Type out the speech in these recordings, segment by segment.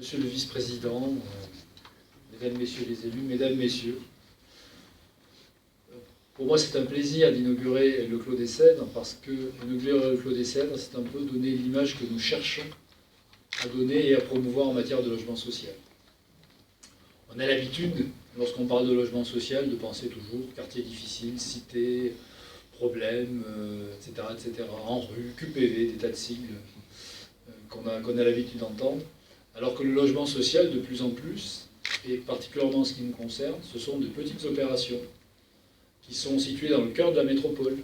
Monsieur le vice-président, mesdames, messieurs les élus, mesdames, messieurs, pour moi c'est un plaisir d'inaugurer le Clos des Cèdres parce que inaugurer le Clos des Cèdres, c'est un peu donner l'image que nous cherchons à donner et à promouvoir en matière de logement social. On a l'habitude, lorsqu'on parle de logement social, de penser toujours quartier difficile, cité, problèmes, etc., en rue, QPV, des tas de sigles qu'on a l'habitude d'entendre, alors que le logement social, de plus en plus, et particulièrement en ce qui nous concerne, ce sont de petites opérations qui sont situées dans le cœur de la métropole,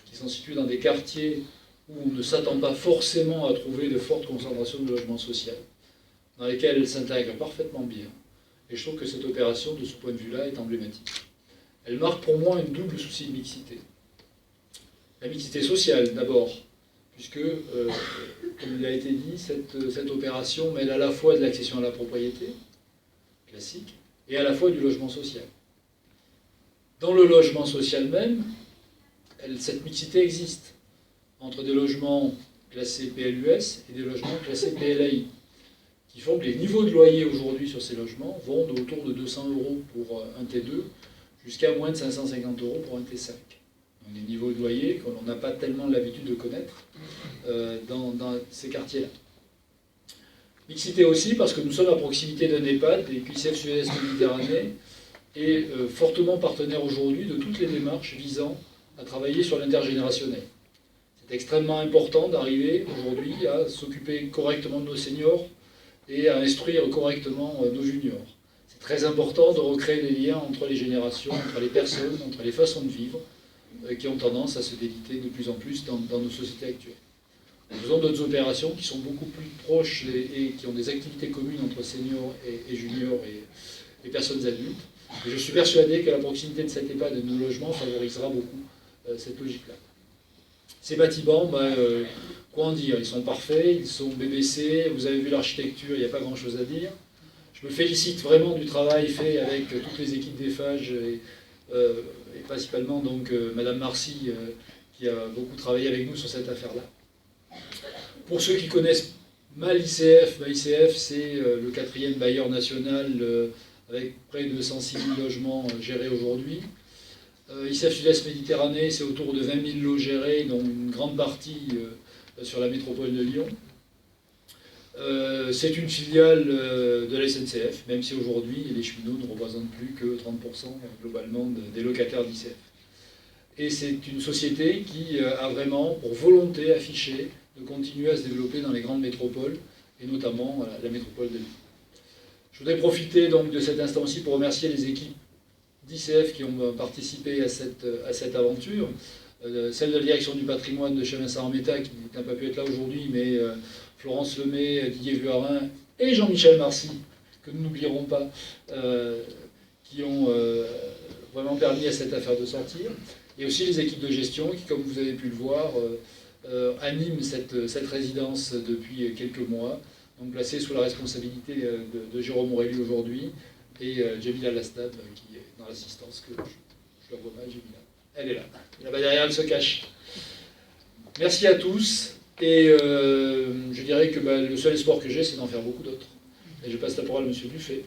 qui sont situées dans des quartiers où on ne s'attend pas forcément à trouver de fortes concentrations de logement social, dans lesquelles elles s'intègrent parfaitement bien. Et je trouve que cette opération, de ce point de vue-là, est emblématique. Elle marque pour moi un double souci de mixité. La mixité sociale, d'abord, puisque, comme il a été dit, cette opération mêle à la fois de l'accession à la propriété, classique, et à la fois du logement social. Dans le logement social même, cette mixité existe entre des logements classés PLUS et des logements classés PLAI, qui font que les niveaux de loyer aujourd'hui sur ces logements vont autour de 200 € pour un T2 jusqu'à moins de 550 € pour un T5. Donc des niveaux de loyer que l'on n'a pas tellement l'habitude de connaître dans ces quartiers-là. Mixité aussi parce que nous sommes à proximité d'un EHPAD et QCF Sud-Est Méditerranée est fortement partenaire aujourd'hui de toutes les démarches visant à travailler sur l'intergénérationnel. C'est extrêmement important d'arriver aujourd'hui à s'occuper correctement de nos seniors et à instruire correctement nos juniors. C'est très important de recréer des liens entre les générations, entre les personnes, entre les façons de vivre, qui ont tendance à se déliter de plus en plus dans nos sociétés actuelles. Nous faisons d'autres opérations qui sont beaucoup plus proches et qui ont des activités communes entre seniors et juniors et personnes adultes. Et je suis persuadé que la proximité de cet EHPAD et de nos logements favorisera beaucoup cette logique-là. Ces bâtiments, quoi en dire? Ils sont parfaits, ils sont BBC, vous avez vu l'architecture, il n'y a pas grand-chose à dire. Je me félicite vraiment du travail fait avec toutes les équipes d'EFAGE et principalement donc Madame Marcy qui a beaucoup travaillé avec nous sur cette affaire-là. Pour ceux qui connaissent mal ICF, ICF c'est le 4e bailleur national avec près de 106 000 logements gérés aujourd'hui. ICF Sud-Est Méditerranée, c'est autour de 20 000 lots gérés, dont une grande partie sur la métropole de Lyon. C'est une filiale de la SNCF, même si aujourd'hui les cheminots ne représentent plus que 30% globalement des locataires d'ICF. Et c'est une société qui a vraiment pour volonté affichée de continuer à se développer dans les grandes métropoles, et notamment la métropole de Lyon. Je voudrais profiter donc de cet instant-ci pour remercier les équipes d'ICF qui ont participé à cette aventure, celle de la direction du patrimoine de chez Vincent Armetta qui n'a pas pu être là aujourd'hui, mais Florence Lemay, Didier Vuarin et Jean-Michel Marcy, que nous n'oublierons pas, qui ont vraiment permis à cette affaire de sortir, et aussi les équipes de gestion qui, comme vous avez pi le voir, animent cette résidence depuis quelques mois, donc placée sous la responsabilité de Jérôme Aurélie aujourd'hui, et Jamila Lastad qui est dans l'assistance, que je la vois mal, Jamila. Elle est là. Là-bas derrière, elle se cache. Merci à tous. Et je dirais que le seul espoir que j'ai, c'est d'en faire beaucoup d'autres. Et je passe la parole à M. Buffet.